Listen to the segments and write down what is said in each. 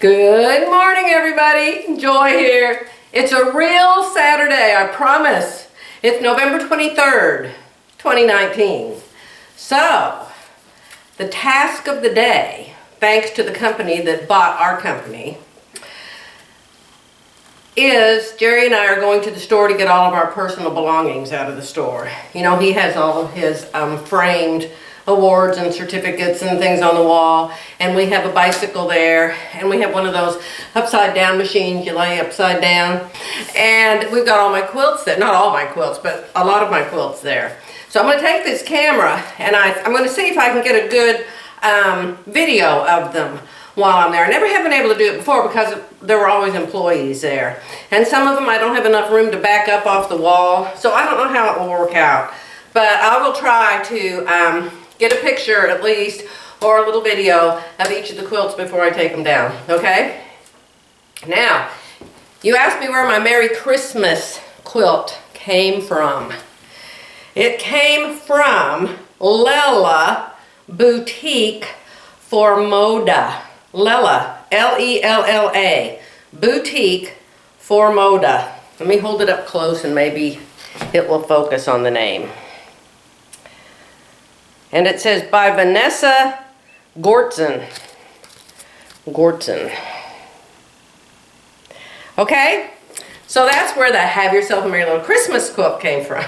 Good morning, everybody. Joy here. It's a real Saturday, I promise. It's November 23rd, 2019. So, the task of the day, thanks to the company that bought our company, is Jerry and I are going to the store to get all of our personal belongings out of the store. You know, he has all of his framed awards and certificates and things on the wall, and we have a bicycle there, and we have one of those upside down machines you lay upside down, and we've got all my quilts there. Not all my quilts, but a lot of my quilts there. So I'm going to take this camera and I'm going to see if I can get a good video of them while I'm there. I never have been able to do it before because there were always employees there, and some of them I don't have enough room to back up off the wall, so I don't know how it will work out, but I will try to get a picture at least, or a little video of each of the quilts before I take them down, okay? Now, you asked me where my Merry Christmas quilt came from. It came from Lella Boutique for Moda. Lella, L-E-L-L-A, Boutique for Moda. Let me hold it up close and maybe it will focus on the name. And it says by Vanessa Gortzen. Okay, so that's where the Have Yourself a Merry Little Christmas quilt came from.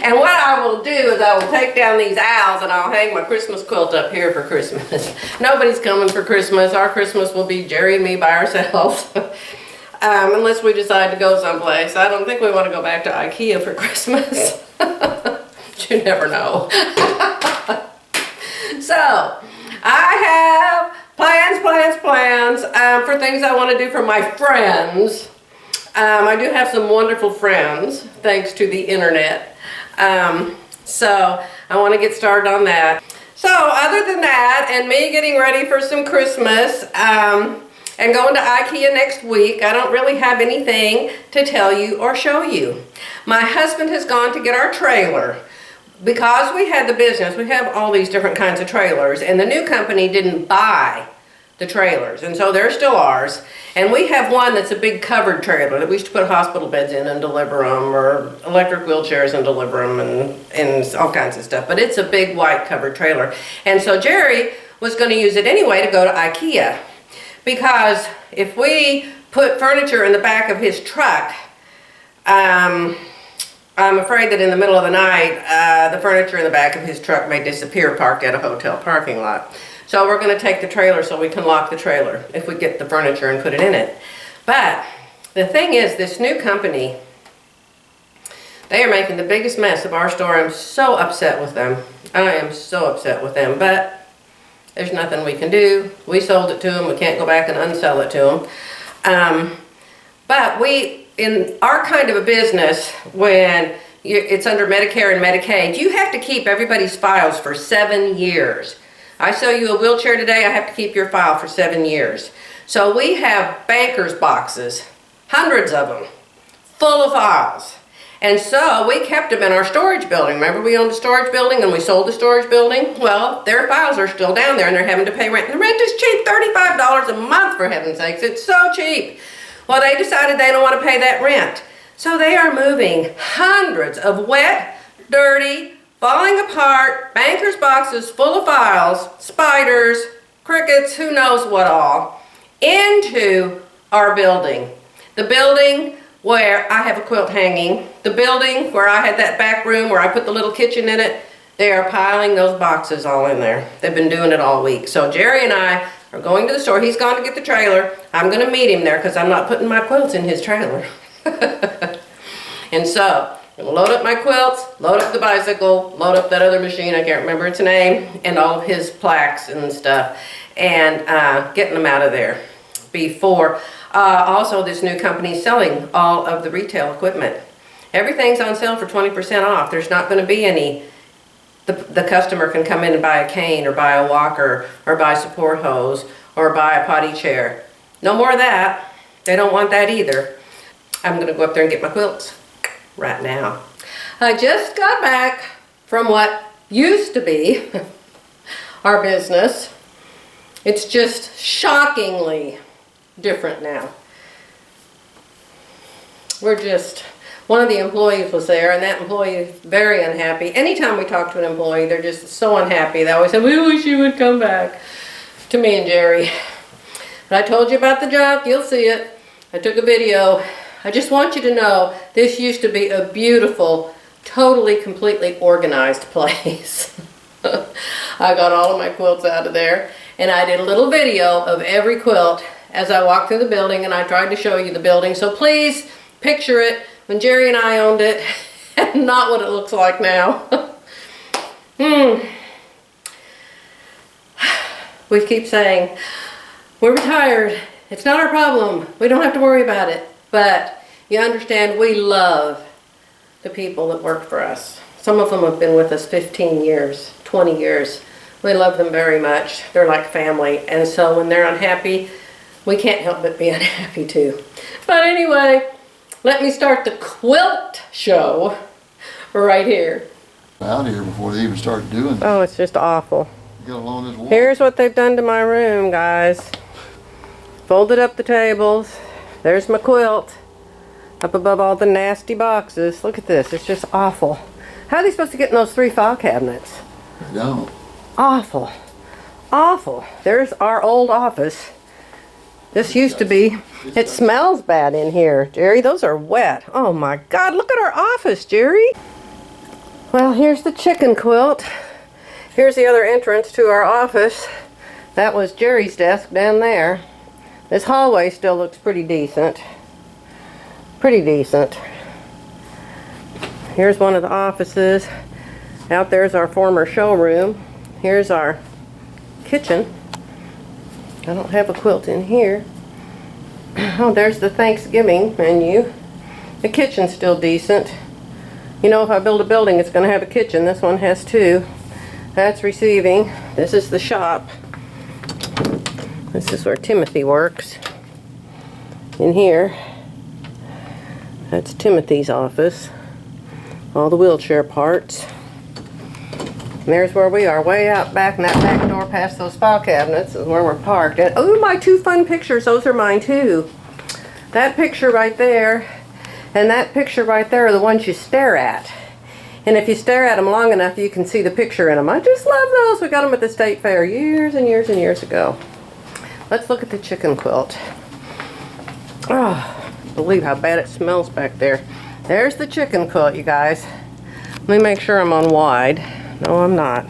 And what I will do is I will take down these owls and I'll hang my Christmas quilt up here for Christmas. Nobody's coming for Christmas. Our Christmas will be Jerry and me by ourselves. Unless we decide to go someplace. I don't think we want to go back to IKEA for Christmas. You never know. So, I have plans for things I want to do for my friends. I do have some wonderful friends, thanks to the internet. So, I want to get started on that. So, other than that, and me getting ready for some Christmas, and going to IKEA next week, I don't really have anything to tell you or show you. My husband has gone to get our trailer. Because we had the business, we have all these different kinds of trailers, and the new company didn't buy the trailers, and so they're still ours. And we have one that's a big covered trailer that we used to put hospital beds in and deliver them, or electric wheelchairs and deliver them, and all kinds of stuff. But it's a big white covered trailer. And so Jerry was going to use it anyway to go to IKEA, because if we put furniture in the back of his truck, I'm afraid that in the middle of the night, the furniture in the back of his truck may disappear parked at a hotel parking lot. So we're going to take the trailer so we can lock the trailer if we get the furniture and put it in it. But the thing is, this new company, they are making the biggest mess of our store. I'm so upset with them. I am so upset with them, but there's nothing we can do. We sold it to them. We can't go back and unsell it to them. But in our kind of a business, when it's under Medicare and Medicaid, you have to keep everybody's files for 7 years. I sell you a wheelchair today, I have to keep your file for 7 years. So we have banker's boxes, hundreds of them, full of files. And so we kept them in our storage building. Remember, we owned a storage building and we sold the storage building? Well, their files are still down there and they're having to pay rent. And the rent is cheap, $35 a month, for heaven's sakes. It's so cheap. Well, they decided they don't want to pay that rent. So they are moving hundreds of wet, dirty, falling apart, banker's boxes full of files, spiders, crickets, who knows what all, into our building. The building where I have a quilt hanging, the building where I had that back room where I put the little kitchen in it, they are piling those boxes all in there. They've been doing it all week. So Jerry and I are going to the store. He's gone to get the trailer. I'm going to meet him there because I'm not putting my quilts in his trailer. And so, I'm going to load up my quilts, load up the bicycle, load up that other machine, I can't remember its name, and all of his plaques and stuff, and getting them out of there before. Also, this new company is selling all of the retail equipment. Everything's on sale for 20% off. There's not going to be any. The customer can come in and buy a cane or buy a walker or buy support hose or buy a potty chair. No more of that. They don't want that either. I'm going to go up there and get my quilts right now. I just got back from what used to be our business. It's just shockingly different now. One of the employees was there, and that employee is very unhappy. Anytime we talk to an employee, they're just so unhappy. They always say, we wish you would come back, to me and Jerry. But I told you about the junk, you'll see it. I took a video. I just want you to know, this used to be a beautiful, totally, completely organized place. I got all of my quilts out of there, and I did a little video of every quilt as I walked through the building, and I tried to show you the building. So please picture it when Jerry and I owned it, and not what it looks like now. We keep saying, we're retired. It's not our problem. We don't have to worry about it. But you understand, we love the people that work for us. Some of them have been with us 15 years, 20 years. We love them very much. They're like family. And so when they're unhappy, we can't help but be unhappy too. But anyway, let me start the quilt show right here. Out here before they even started doing it. Oh, it's just awful. Get along this wall. Here's what they've done to my room, guys. Folded up the tables. There's my quilt up above all the nasty boxes. Look at this. It's just awful. How are they supposed to get in those 3 file cabinets? They don't. Awful. Awful. There's our old office. This used to be. It smells bad in here, Jerry. Those are wet. Oh my God, look at our office, Jerry. Well, here's the chicken quilt. Here's the other entrance to our office. That was Jerry's desk down there. This hallway still looks pretty decent. Pretty decent. Here's one of the offices. Out there's our former showroom. Here's our kitchen. I don't have a quilt in here. Oh, there's the Thanksgiving menu. The kitchen's still decent. You know, if I build a building, it's going to have a kitchen. This one has 2. That's receiving. This is the shop. This is where Timothy works. In here, that's Timothy's office. All the wheelchair parts. And there's where we are, way out back in that back door past those file cabinets is where we're parked. And, oh, my 2 fun pictures, those are mine too. That picture right there and that picture right there are the ones you stare at. And if you stare at them long enough, you can see the picture in them. I just love those. We got them at the state fair years and years and years ago. Let's look at the chicken quilt. Oh, believe how bad it smells back there. There's the chicken quilt, you guys. Let me make sure I'm on wide. No, I'm not.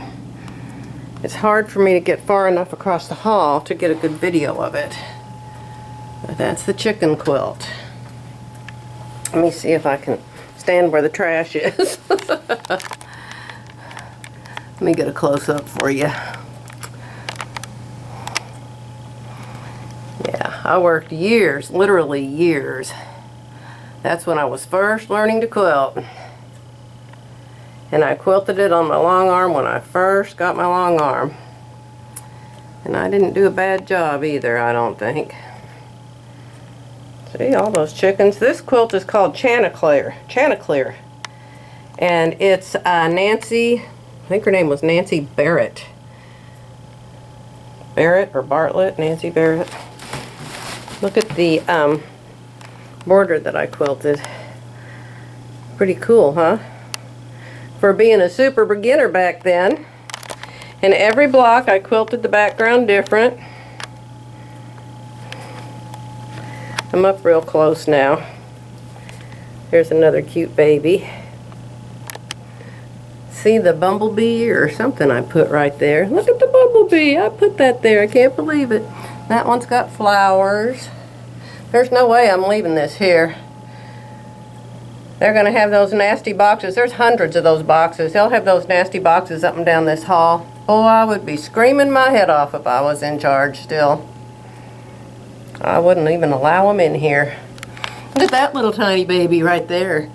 It's hard for me to get far enough across the hall to get a good video of it. But that's the chicken quilt. Let me see if I can stand where the trash is. Let me get a close-up for you. Yeah, I worked years, literally years. That's when I was first learning to quilt. And I quilted it on my long arm when I first got my long arm. And I didn't do a bad job either, I don't think. See, all those chickens. This quilt is called Chanticleer. And it's Nancy, I think her name was Nancy Barrett. Barrett or Bartlett, Nancy Barrett. Look at the border that I quilted. Pretty cool, huh? For being a super beginner back then. And every block I quilted the background different. I'm up real close now. There's another cute baby. See the bumblebee or something I put right there. Look at the bumblebee. I put that there. I can't believe it. That one's got flowers. There's no way I'm leaving this here. They're going to have those nasty boxes. There's hundreds of those boxes. They'll have those nasty boxes up and down this hall. Oh, I would be screaming my head off if I was in charge still. I wouldn't even allow them in here. Look at that little tiny baby right there.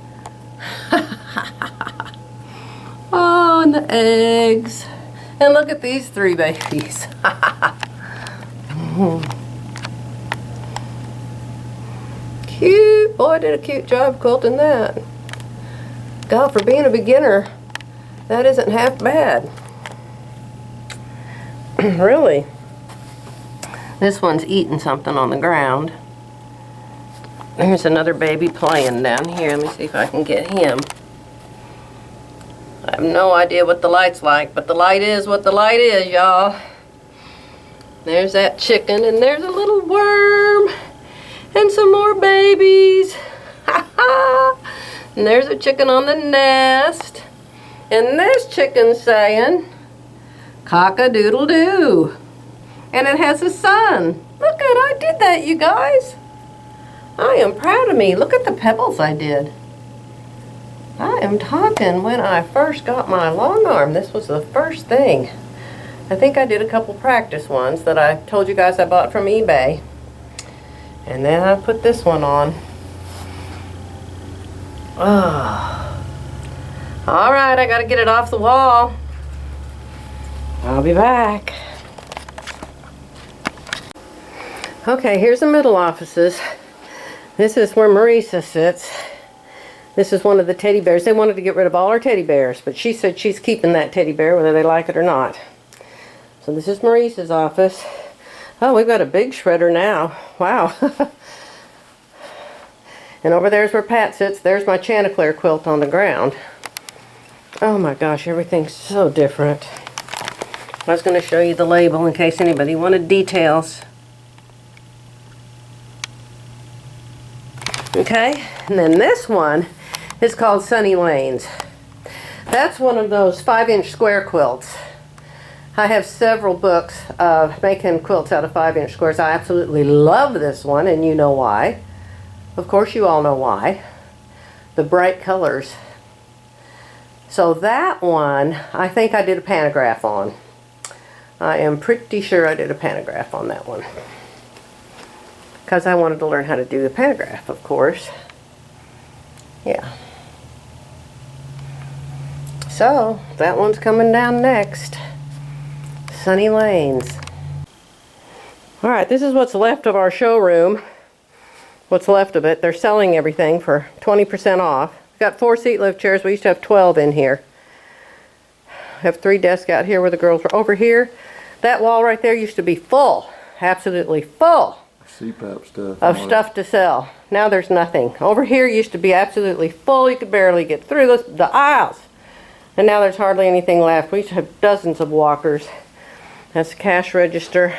Oh, and the eggs. And look at these 3 babies. Cute. Boy, I did a cute job quilting that. God, for being a beginner, that isn't half bad. Really. This one's eating something on the ground. There's another baby playing down here. Let me see if I can get him. I have no idea what the light's like, but the light is what the light is, y'all. There's that chicken, and there's a little worm, and some more babies. Ha ha! And there's a chicken on the nest. And this chicken's saying, cock-a-doodle-doo. And it has a son. Look at, I did that, you guys. I am proud of me. Look at the pebbles I did. I am talking when I first got my long arm. This was the first thing. I think I did a couple practice ones that I told you guys I bought from eBay. And then I put this one on. Oh. All right, I gotta get it off the wall. I'll be back. Okay, here's the middle offices. This is where Marisa sits. This is one of the teddy bears. They wanted to get rid of all our teddy bears, but she said she's keeping that teddy bear whether they like it or not. So this is Marisa's office. Oh, we've got a big shredder now. Wow. And over there's where Pat sits. There's my Chanticleer quilt on the ground. Oh my gosh, everything's so different. I was going to show you the label in case anybody wanted details. Okay, and then this one is called Sunny Lanes. That's one of those 5-inch square quilts. I have several books of making quilts out of 5-inch squares. I absolutely love this one, and you know why. Of course, you all know why. The bright colors. So that one, I think I did a pantograph on. I am pretty sure I did a pantograph on that one. Because I wanted to learn how to do the pantograph, of course. Yeah. So, that one's coming down next. Sunny Lanes. Alright, this is what's left of our showroom. What's left of it. They're selling everything for 20% off. We've got 4 seat lift chairs. We used to have 12 in here. I have 3 desks out here where the girls were. Over here, that wall right there used to be full. Absolutely full. CPAP stuff. Of stuff to sell. Now there's nothing. Over here used to be absolutely full. You could barely get through the aisles. And now there's hardly anything left. We used to have dozens of walkers. That's the cash register.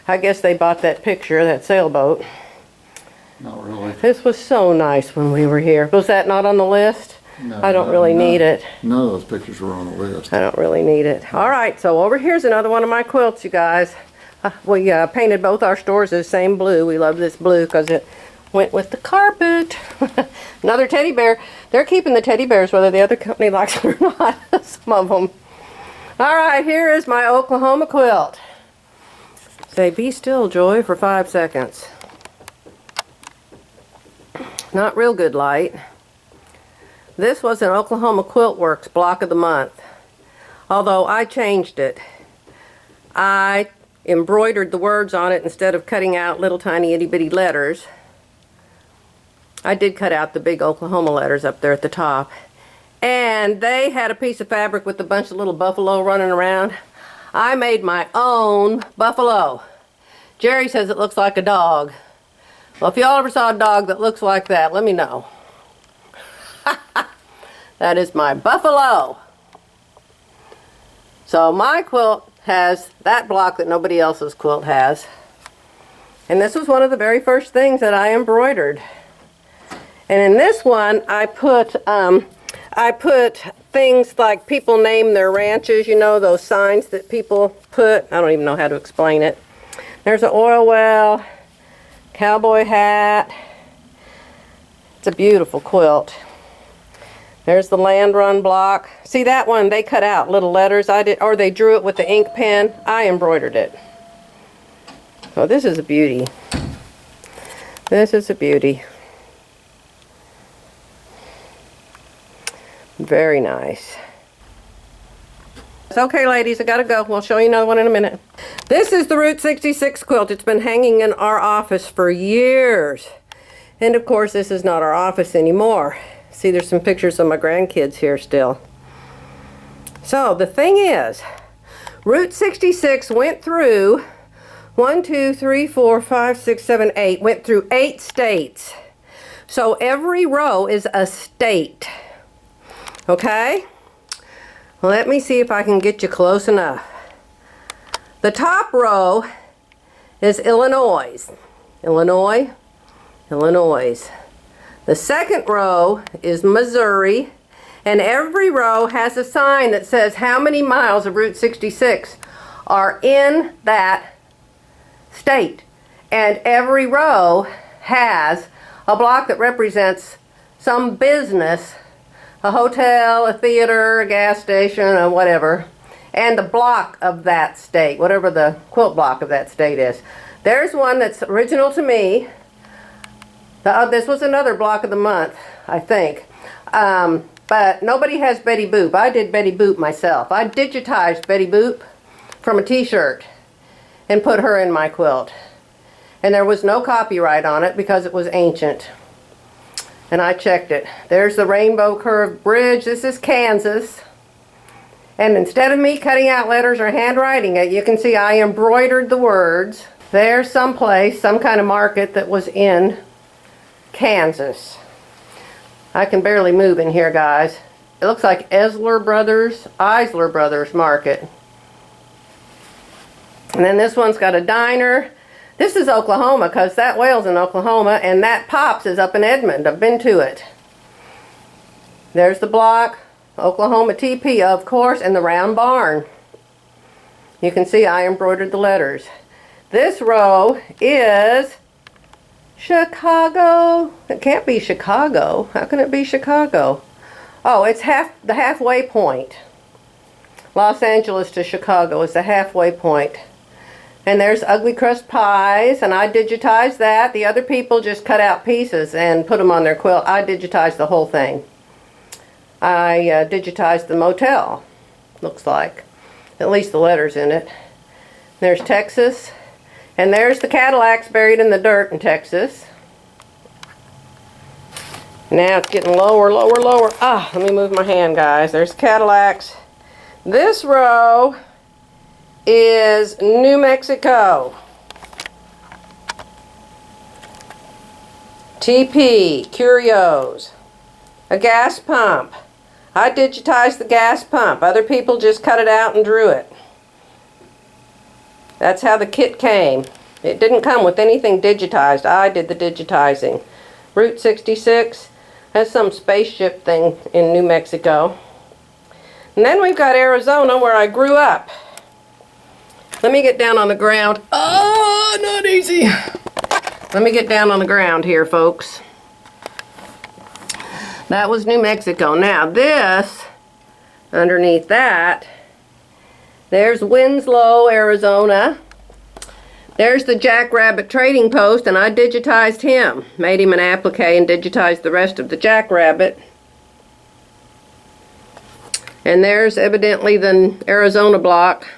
I guess they bought that picture, that sailboat. Not really. This was so nice when we were here. Was that not on the list? No, I don't really need it. None of those pictures were on the list. I don't really need it. All right, so over here's another one of my quilts, you guys. We painted both our stores the same blue. We love this blue because it went with the carpet. Another teddy bear. They're keeping the teddy bears whether the other company likes it or not. Some of them. All right, here is my Oklahoma quilt. Say, be still, Joy, for 5 seconds. Not real good light. This was an Oklahoma Quiltworks block of the month. Although I changed it. I embroidered the words on it instead of cutting out little tiny itty bitty letters. I did cut out the big Oklahoma letters up there at the top. And they had a piece of fabric with a bunch of little buffalo running around. I made my own buffalo. Jerry says it looks like a dog. Well, if y'all ever saw a dog that looks like that, let me know. That is my buffalo. So my quilt has that block that nobody else's quilt has. And this was one of the very first things that I embroidered. And in this one, I put things like people name their ranches, you know, those signs that people put. I don't even know how to explain it. There's an oil well, cowboy hat. It's a beautiful quilt. There's the land run block. See that one, they cut out little letters. I did, or they drew it with the ink pen. I embroidered it. Oh, this is a beauty. This is a beauty. Very nice. Okay, ladies, I gotta go. We'll show you another one in a minute. This is the Route 66 quilt. It's been hanging in our office for years. And of course, this is not our office anymore. See, there's some pictures of my grandkids here still. So, the thing is, Route 66 went through 1, 2, 3, 4, 5, 6, 7, 8. Went through 8 states. So every row is a state. Okay? Let me see if I can get you close enough. The top row is Illinois. Illinois, Illinois. The second row is Missouri. And every row has a sign that says how many miles of Route 66 are in that state. And every row has a block that represents some business, a hotel, a theater, a gas station, or whatever, and the block of that state, whatever the quilt block of that state is. There's one that's original to me. This was another block of the month, I think. But nobody has Betty Boop. I did Betty Boop myself. I digitized Betty Boop from a t-shirt and put her in my quilt. And there was no copyright on it because it was ancient. And I checked it. There's the Rainbow Curved Bridge. This is Kansas. And instead of me cutting out letters or handwriting it, you can see I embroidered the words. There's some place, some kind of market that was in Kansas. I can barely move in here, guys. It looks like Eisler Brothers Market. And then this one's got a diner. This is Oklahoma, because that whale's in Oklahoma, and that Pops is up in Edmond. I've been to it. There's the block, Oklahoma TP, of course, and the round barn. You can see I embroidered the letters. This row is Chicago. It can't be Chicago. How can it be Chicago? Oh, it's the halfway point. Los Angeles to Chicago is the halfway point. And there's Ugly Crust Pies, and I digitized that. The other people just cut out pieces and put them on their quilt. I digitized the whole thing. I digitized the motel, looks like. At least the letters in it. There's Texas. And there's the Cadillacs buried in the dirt in Texas. Now it's getting lower, lower, lower. Ah, let me move my hand, guys. There's Cadillacs. This row is New Mexico. TP, Curios. A gas pump. I digitized the gas pump. Other people just cut it out and drew it. That's how the kit came. It didn't come with anything digitized. I did the digitizing. Route 66 has some spaceship thing in New Mexico. And then we've got Arizona, where I grew up. Let me get down on the ground. Oh, not easy. Let me get down on the ground here, folks. That was New Mexico. Now this, underneath that, there's Winslow, Arizona. There's the Jackrabbit Trading Post, and I digitized him. Made him an applique and digitized the rest of the Jackrabbit. And there's evidently the Arizona block.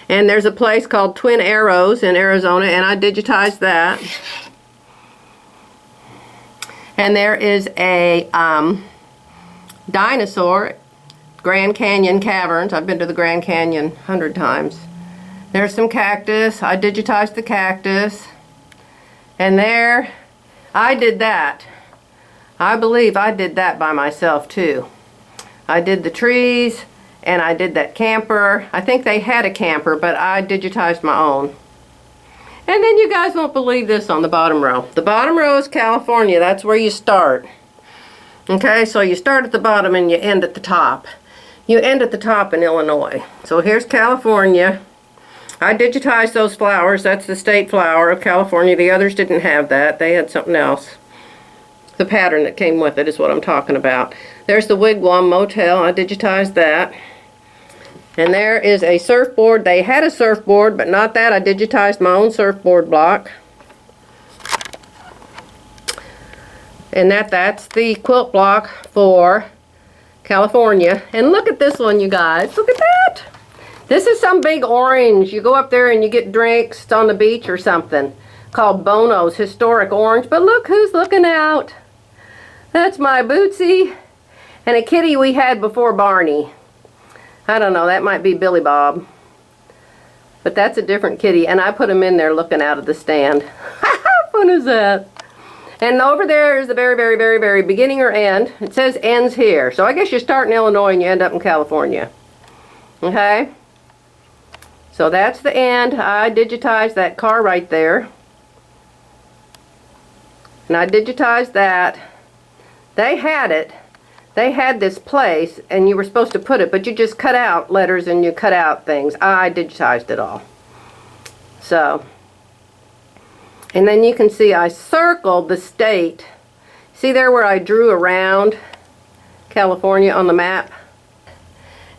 And there's a place called Twin Arrows in Arizona, and I digitized that. And there is a dinosaur, Grand Canyon Caverns. I've been to the Grand Canyon 100 times. There's some cactus. I digitized the cactus. And there, I did that. I believe I did that by myself too. I did the trees, and I did that camper. I think they had a camper, but I digitized my own. And then you guys won't believe this on the bottom row. The bottom row is California. That's where you start. Okay, so you start at the bottom and you end at the top. You end at the top in Illinois. So here's California. I digitized those flowers. That's the state flower of California. The others didn't have that. They had something else. The pattern that came with it is what I'm talking about. There's the Wigwam Motel. I digitized that. And there is a surfboard. They had a surfboard, but not that. I digitized my own surfboard block. And that's the quilt block for California. And look at this one, you guys. Look at that. This is some big orange. You go up there and you get drinks. It's on the beach or something. Called Bono's Historic Orange. But look who's looking out. That's my Bootsy. And a kitty we had before Barney. I don't know, that might be Billy Bob. But that's a different kitty, and I put him in there looking out of the stand. How fun is that? And over there is the very, very, very, very beginning or end. It says ends here. So I guess you start in Illinois and you end up in California. Okay? So that's the end. I digitized that car right there. And I digitized that. They had it. They had this place, and you were supposed to put it, but you just cut out letters and you cut out things. I digitized it all. So, and then you can see I circled the state. See there where I drew around California on the map?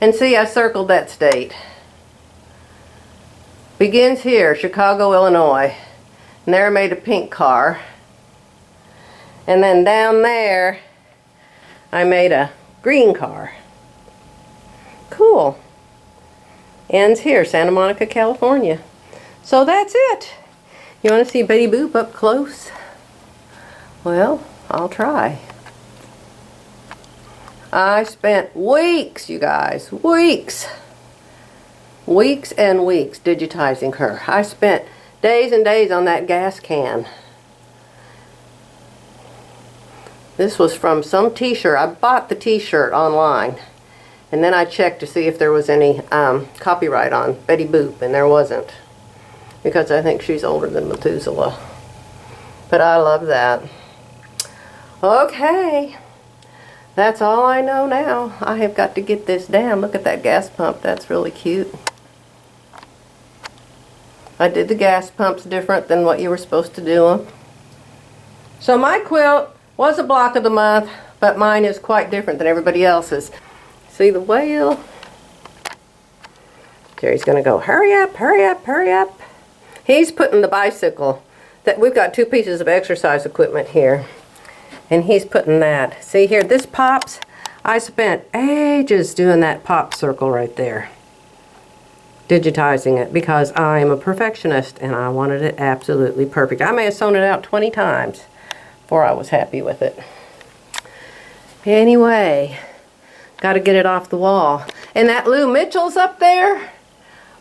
And see, I circled that state. Begins here, Chicago, Illinois. And there I made a pink car. And then down there, I made a green car. Cool. Ends here, Santa Monica, California. So that's it. You want to see Betty Boop up close? Well, I'll try. I spent weeks, you guys, weeks and weeks digitizing her. I spent days and days on that gas can. This was from some t-shirt. I bought the t-shirt online, and then I checked to see if there was any copyright on Betty Boop, and there wasn't, because I think she's older than Methuselah. But I love that. Okay, that's all I know now. I have got to get this down. Look at that gas pump. That's really cute. I did the gas pumps different than what you were supposed to do them. So my quilt was a block of the month, but mine is quite different than everybody else's. See the whale? Jerry's gonna go, hurry up, hurry up, hurry up. He's putting the bicycle, that we've got 2 pieces of exercise equipment here, and he's putting that. See here, this pops, I spent ages doing that pop circle right there, digitizing it, because I'm a perfectionist and I wanted it absolutely perfect. I may have sewn it out 20 times before I was happy with it. Anyway, got to get it off the wall. And that Lou Mitchell's up there,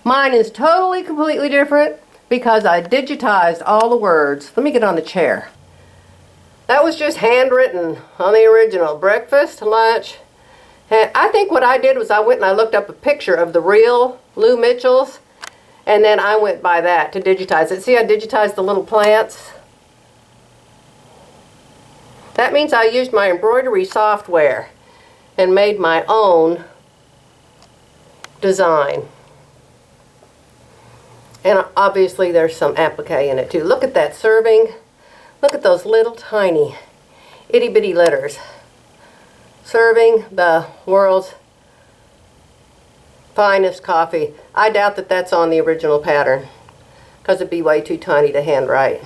mine is totally, completely different because I digitized all the words. Let me get on the chair. That was just handwritten on the original. Breakfast, lunch. And I think what I did was I went and I looked up a picture of the real Lou Mitchell's, and then I went by that to digitize it. See, I digitized the little plants. That means I used my embroidery software and made my own design. And obviously there's some applique in it too. Look at that serving. Look at those little tiny itty bitty letters. Serving the world's finest coffee. I doubt that that's on the original pattern because it'd be way too tiny to handwrite.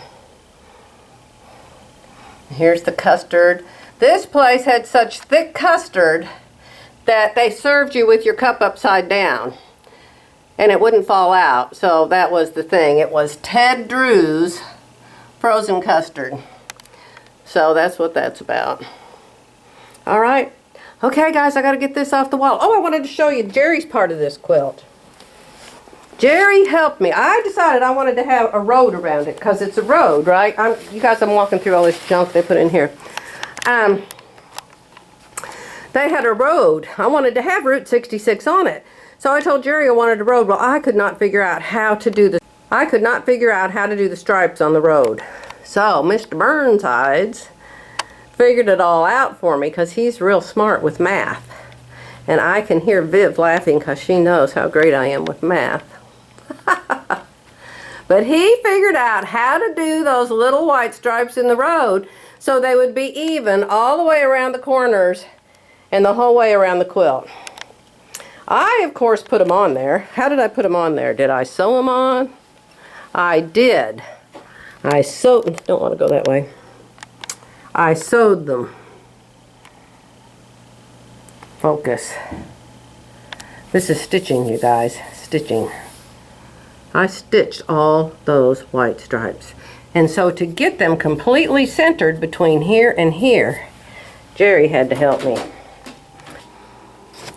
Here's the custard. This place had such thick custard that they served you with your cup upside down and it wouldn't fall out. So that was the thing. It was Ted Drew's frozen custard. So that's what that's about. All right. Okay, guys, I got to get this off the wall. Oh, I wanted to show you Jerry's part of this quilt. Jerry helped me. I decided I wanted to have a road around it because it's a road, right? You guys, I'm walking through all this junk they put in here. They had a road. I wanted to have Route 66 on it. So I told Jerry I wanted a road. Well, I could not figure out how to do the stripes on the road. So Mr. Burnsides figured it all out for me because he's real smart with math. And I can hear Viv laughing because she knows how great I am with math. But he figured out how to do those little white stripes in the road so they would be even all the way around the corners and the whole way around the quilt. I, of course, put them on there. How did I put them on there? Did I sew them on? I did. I sewed, don't want to go that way. I sewed them. Focus. This is stitching, you guys. Stitching. I stitched all those white stripes. And so to get them completely centered between here and here, Jerry had to help me.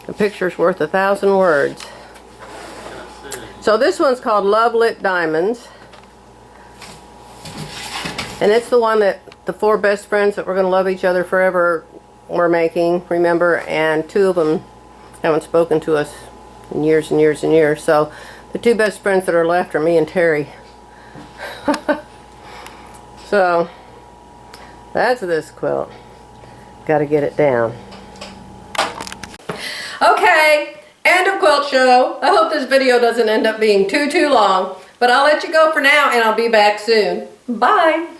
A picture's worth 1,000 words. So this one's called Love Lit Diamonds. And it's the one that the 4 best friends that were going to love each other forever were making, remember? And 2 of them haven't spoken to us in years and years and years. So the 2 best friends that are left are me and Terry. So that's this quilt. Got to get it down. Okay, end of quilt show. I hope this video doesn't end up being too long, but I'll let you go for now and I'll be back soon. Bye.